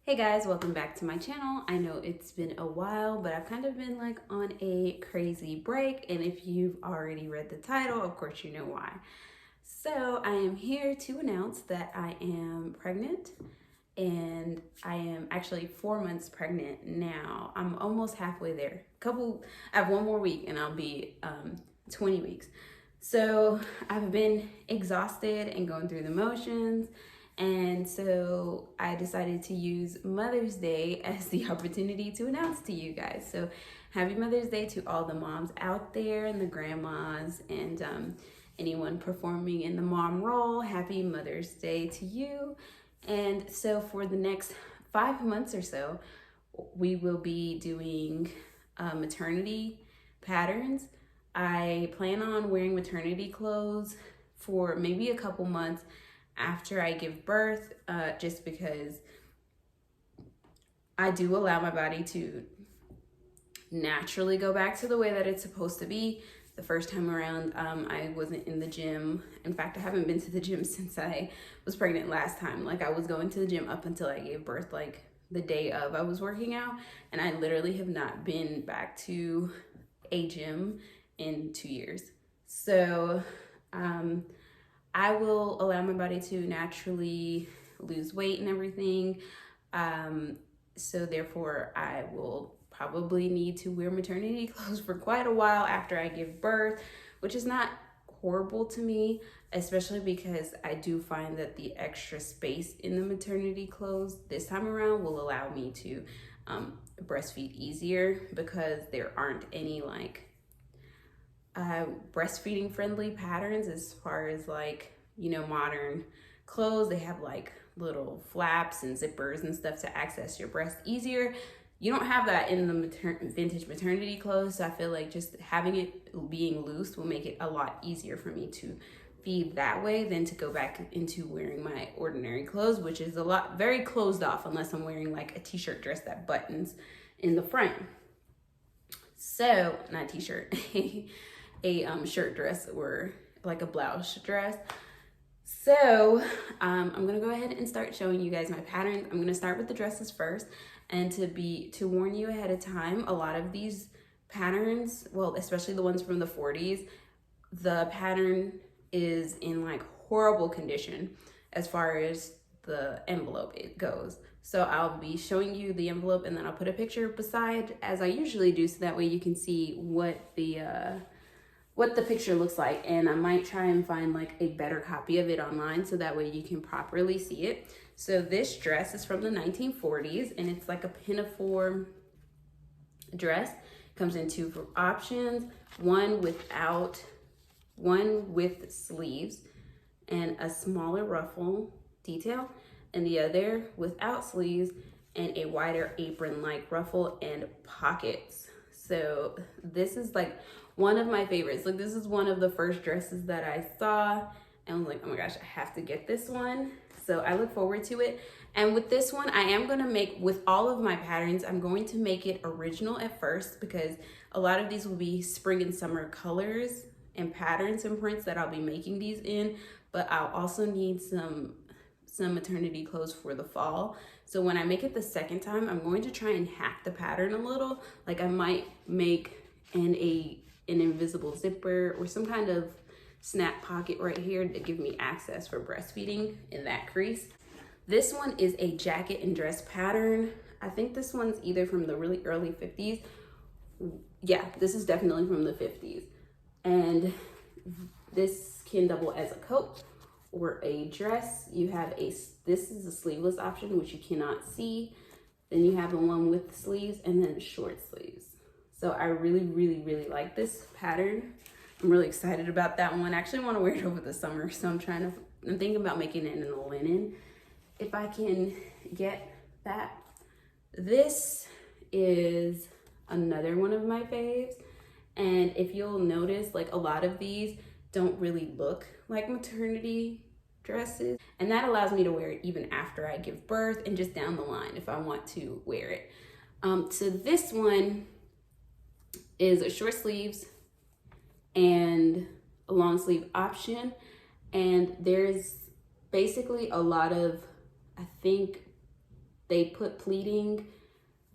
Hey guys, welcome back to my channel. I know it's been a while, but I've kind of been like on a crazy break, and if you've already read the title, of course you know why. So I am here to announce that I am pregnant, and I am actually 4 months pregnant now. I'm almost halfway there. I have one more week and I'll be 20 weeks. So I've been exhausted and going through the motions. And so I decided to use Mother's Day as the opportunity to announce to you guys. So happy Mother's Day to all the moms out there and the grandmas and anyone performing in the mom role. Happy Mother's Day to you. And so for the next 5 months or so, we will be doing maternity patterns. I plan on wearing maternity clothes for maybe a couple months after I give birth, just because I do allow my body to naturally go back to the way that it's supposed to be. The first time around, I wasn't in the gym. In fact, I haven't been to the gym since I was pregnant last time. Like, I was going to the gym up until I gave birth, like the day of I was working out, and I literally have not been back to a gym in 2 years. So I will allow my body to naturally lose weight and everything. So therefore, I will probably need to wear maternity clothes for quite a while after I give birth, which is not horrible to me, especially because I do find that the extra space in the maternity clothes this time around will allow me to breastfeed easier, because there aren't any like breastfeeding friendly patterns as far as like, you know, modern clothes. They have like little flaps and zippers and stuff to access your breast easier. You don't have that in the vintage maternity clothes, so I feel like just having it being loose will make it a lot easier for me to feed that way than to go back into wearing my ordinary clothes, which is very closed off unless I'm wearing like a t-shirt dress that buttons in the front. So, not t-shirt, a shirt dress or like a blouse dress. So I'm gonna go ahead and start showing you guys my patterns. I'm gonna start with the dresses first, and to warn you ahead of time, a lot of these patterns, well, especially the ones from the 40s, the pattern is in like horrible condition as far as the envelope it goes. So I'll be showing you the envelope, and then I'll put a picture beside, as I usually do, so that way you can see what the picture looks like. And I might try and find like a better copy of it online so that way you can properly see it. So this dress is from the 1940s, and it's like a pinafore dress. Comes in two options, one with sleeves and a smaller ruffle detail, and the other without sleeves and a wider apron-like ruffle and pockets. So this is like one of my favorites. Like, this is one of the first dresses that I saw and I was like, oh my gosh, I have to get this one. So I look forward to it. And with this one, I am gonna make, with all of my patterns, I'm going to make it original at first, because a lot of these will be spring and summer colors and patterns and prints that I'll be making these in, but I'll also need some maternity clothes for the fall. So when I make it the second time, I'm going to try and hack the pattern a little. Like, I might make an invisible zipper or some kind of snap pocket right here to give me access for breastfeeding in that crease. This one is a jacket and dress pattern. I think this one's either from the really early 50s. Yeah, this is definitely from the 50s. And this can double as a coat or a dress. You have this is a sleeveless option, which you cannot see. Then you have the one with sleeves, and then short sleeves. So I really, really, really like this pattern. I'm really excited about that one. I actually want to wear it over the summer, so I'm thinking about making it in the linen if I can get that. This is another one of my faves, and if you'll notice, like, a lot of these don't really look like maternity dresses, and that allows me to wear it even after I give birth and just down the line if I want to wear it. So this one is a short sleeves and a long sleeve option, and there's basically a lot of, I think, they put pleating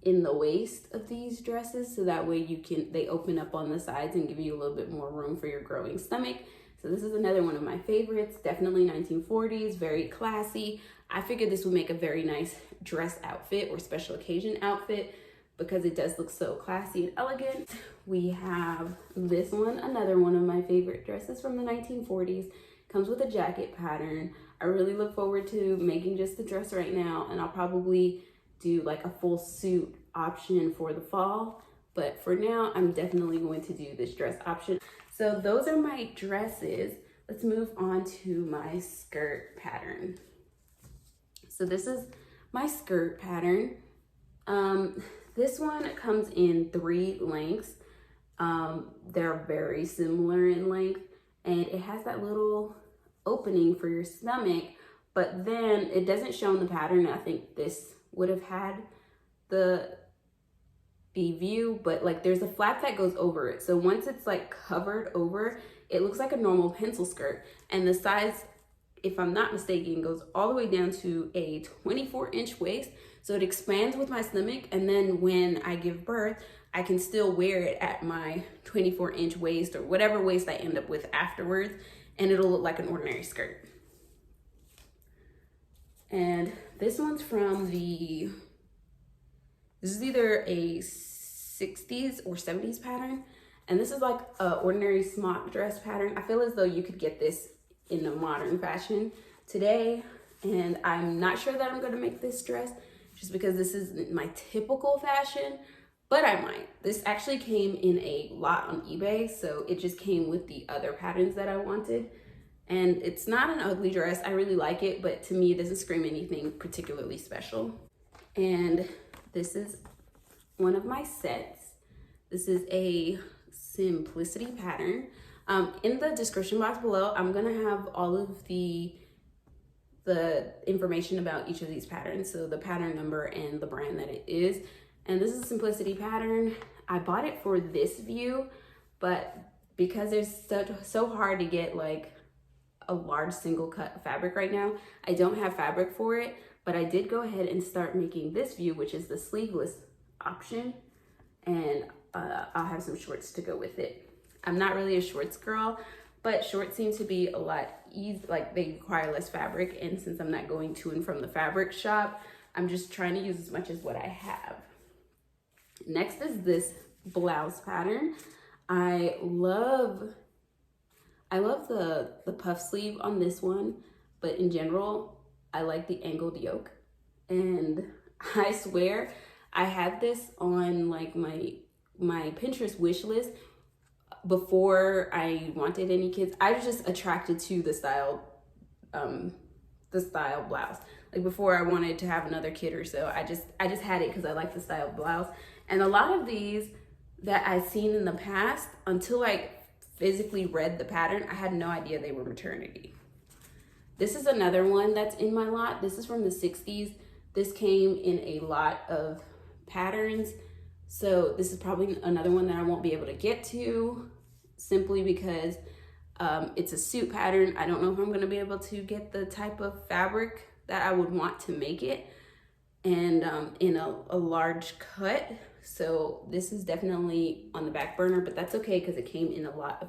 in the waist of these dresses, so that way they open up on the sides and give you a little bit more room for your growing stomach. So this is another one of my favorites, definitely 1940s, very classy. I figured this would make a very nice dress outfit or special occasion outfit because it does look so classy and elegant. We have this one, another one of my favorite dresses from the 1940s. Comes with a jacket pattern. I really look forward to making just the dress right now, and I'll probably do like a full suit option for the fall. But for now, I'm definitely going to do this dress option. So those are my dresses. Let's move on to my skirt pattern. So this is my skirt pattern. This one comes in 3 lengths. They're very similar in length, and it has that little opening for your stomach, but then it doesn't show in the pattern. I think this would have had the view, but like there's a flap that goes over it. So once it's like covered over, it looks like a normal pencil skirt. And the size, if I'm not mistaken, goes all the way down to a 24-inch waist. So it expands with my stomach, and then when I give birth, I can still wear it at my 24-inch waist or whatever waist I end up with afterwards, and it'll look like an ordinary skirt. And this one's from this is either a 60s or 70s pattern, and this is like a ordinary smock dress pattern. I feel as though you could get this in a modern fashion today, and I'm not sure that I'm going to make this dress just because this isn't my typical fashion, but I might. This actually came in a lot on eBay, so it just came with the other patterns that I wanted. And it's not an ugly dress. I really like it, but to me, it doesn't scream anything particularly special. And this is one of my sets. This is a simplicity pattern. In the description box below, I'm gonna have all of the information about each of these patterns. So the pattern number and the brand that it is. And this is a simplicity pattern. I bought it for this view, but because it's so hard to get like a large single cut fabric right now, I don't have fabric for it, but I did go ahead and start making this view, which is the sleeveless option, and I'll have some shorts to go with it. I'm not really a shorts girl, but shorts seem to be a lot easier, like they require less fabric, and since I'm not going to and from the fabric shop, I'm just trying to use as much as what I have. Next is this blouse pattern. I love the puff sleeve on this one, but in general, I like the angled yoke. And I swear I had this on like my Pinterest wish list before I wanted any kids. I was just attracted to the style blouse. Like before I wanted to have another kid or so, I just had it because I like the style blouse. And a lot of these that I've seen in the past, until I physically read the pattern, I had no idea they were maternity. This is another one that's in my lot. This is from the 60s. This came in a lot of patterns. So this is probably another one that I won't be able to get to simply because it's a suit pattern. I don't know if I'm gonna be able to get the type of fabric that I would want to make it, and in a large cut. So this is definitely on the back burner, but that's okay because it came in a lot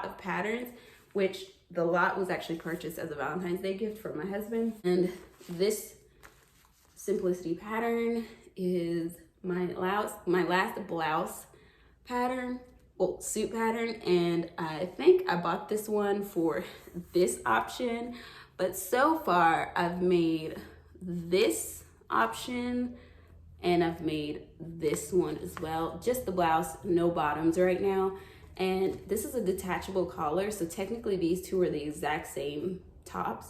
of patterns, which the lot was actually purchased as a Valentine's Day gift for my husband. And this simplicity pattern is my last blouse pattern, well, suit pattern, and I think I bought this one for this option, but so far I've made this option and I've made this one as well, just the blouse, no bottoms right now. And this is a detachable collar, so technically these two are the exact same tops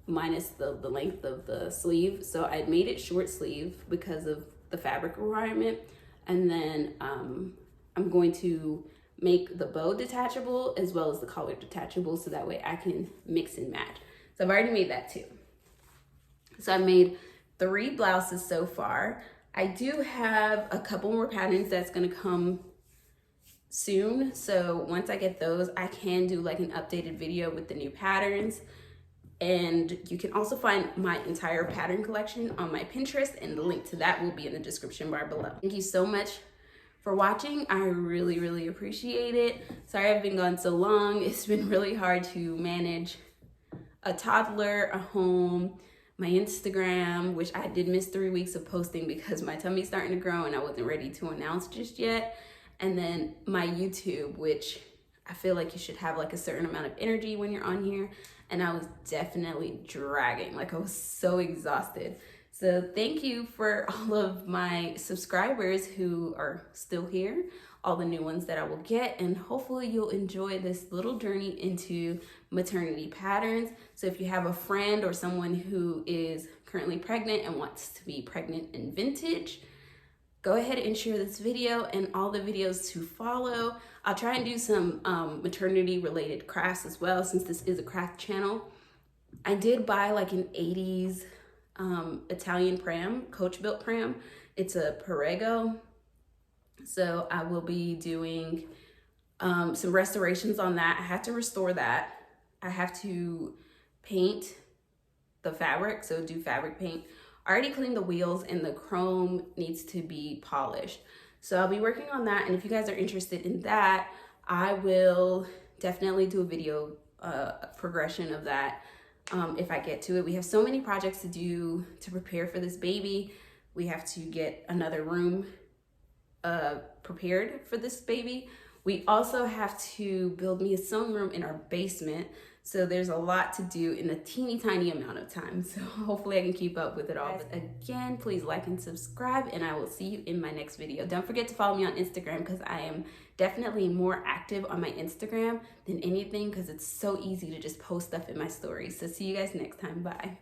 minus the length of the sleeve. So I made it short sleeve because of the fabric requirement, and then I'm going to make the bow detachable as well as the collar detachable, so that way I can mix and match. So I've already made that too. So I made 3 blouses so far. I do have a couple more patterns that's gonna come soon. So once I get those, I can do like an updated video with the new patterns. And you can also find my entire pattern collection on my Pinterest, and the link to that will be in the description bar below. Thank you so much for watching. I really, really appreciate it. Sorry I've been gone so long. It's been really hard to manage a toddler, a home, my Instagram, which I did miss 3 weeks of posting because my tummy's starting to grow and I wasn't ready to announce just yet. And then my YouTube, which I feel like you should have like a certain amount of energy when you're on here. And I was definitely dragging, like I was so exhausted. So thank you for all of my subscribers who are still here, all the new ones that I will get, and hopefully you'll enjoy this little journey into maternity patterns. So if you have a friend or someone who is currently pregnant and wants to be pregnant in vintage, go ahead and share this video and all the videos to follow. I'll try and do some maternity related crafts as well, since this is a craft channel. I did buy like an 80s Italian pram, coach built pram. It's a Perego. So I will be doing some restorations on that. I have to restore that. I have to paint the fabric, so do fabric paint. I already cleaned the wheels and the chrome needs to be polished. So I'll be working on that, and if you guys are interested in that, I will definitely do a video progression of that if I get to it. We have so many projects to do to prepare for this baby. We have to get another room prepared for this baby. We also have to build me a sewing room in our basement. So there's a lot to do in a teeny tiny amount of time. So hopefully I can keep up with it all. But again, please like and subscribe, and I will see you in my next video. Don't forget to follow me on Instagram, because I am definitely more active on my Instagram than anything, because it's so easy to just post stuff in my stories. So see you guys next time. Bye.